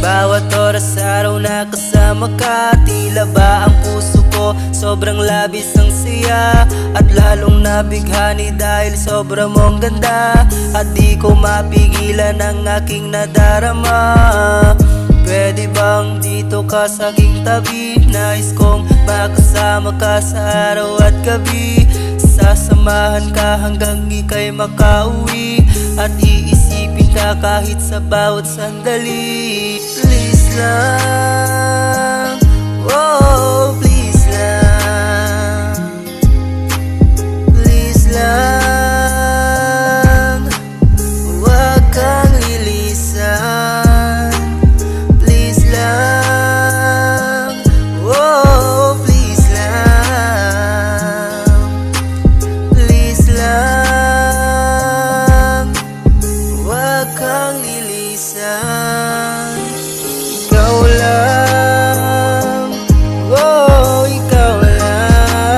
Bawat oras araw na kasama ka, tila ba ang puso ko sobrang labis ang saya. At lalong nabighani dahil sobra mong ganda, at di ko mapigilan ang aking nadarama. Pwede bang dito ka sa aking tabi? Nais kong makasama ka sa araw at gabi. Sasamahan ka hanggang ika'y makauwi, at iisipin ka kahit sa bawat sandali. Please lang, oh please lang, please lang, huwag kang lilisan. Please lang, oh please lang, please lang, huwag kang lilisan. Ikaw lang, oh ikaw lang,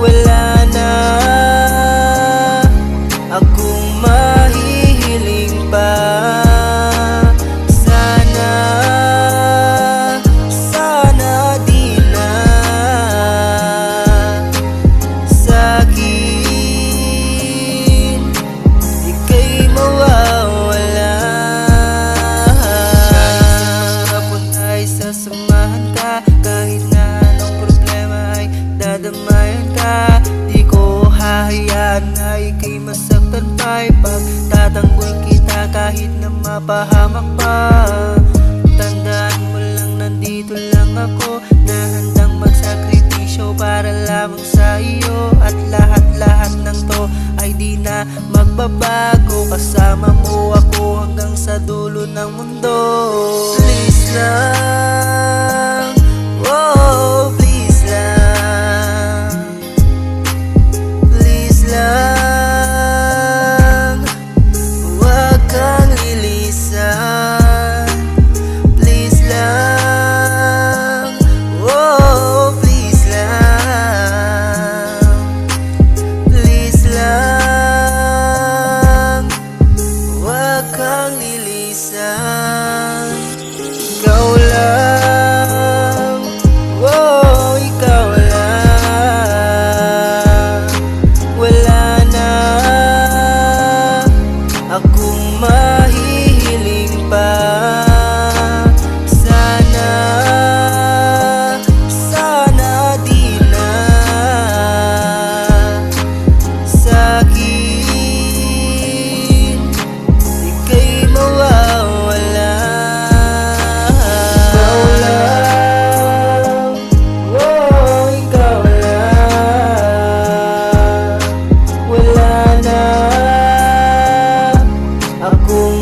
wala na akong mahihiling pa. Sana di na sa'kin ika'y mawawala. Papunta ay sasamahan ka, kahit na anong problema ay dadamayan ka. Di ko hahayaan na ika'y masaktan pa, ipagtatanggol kita kahit na mapahamak pa. Tandaan mo lang, nandito lang ako, na handang magsakripisyo para lamang sa iyo. At lahat-lahat ng to ay di na magbabago, kasama mo ako hanggang sa dulo ng mundo. Please lang, oh please lang, please lang, huwag kang lilisan. Please lang, oh please lang, please lang, huwag kang lilisan. Ikaw lang, oh ikaw lang, wala na akong mahihiling pa. Sana di na sa'kin ika'y mawawala. Ikaw lang, oh ikaw lang, wala na akong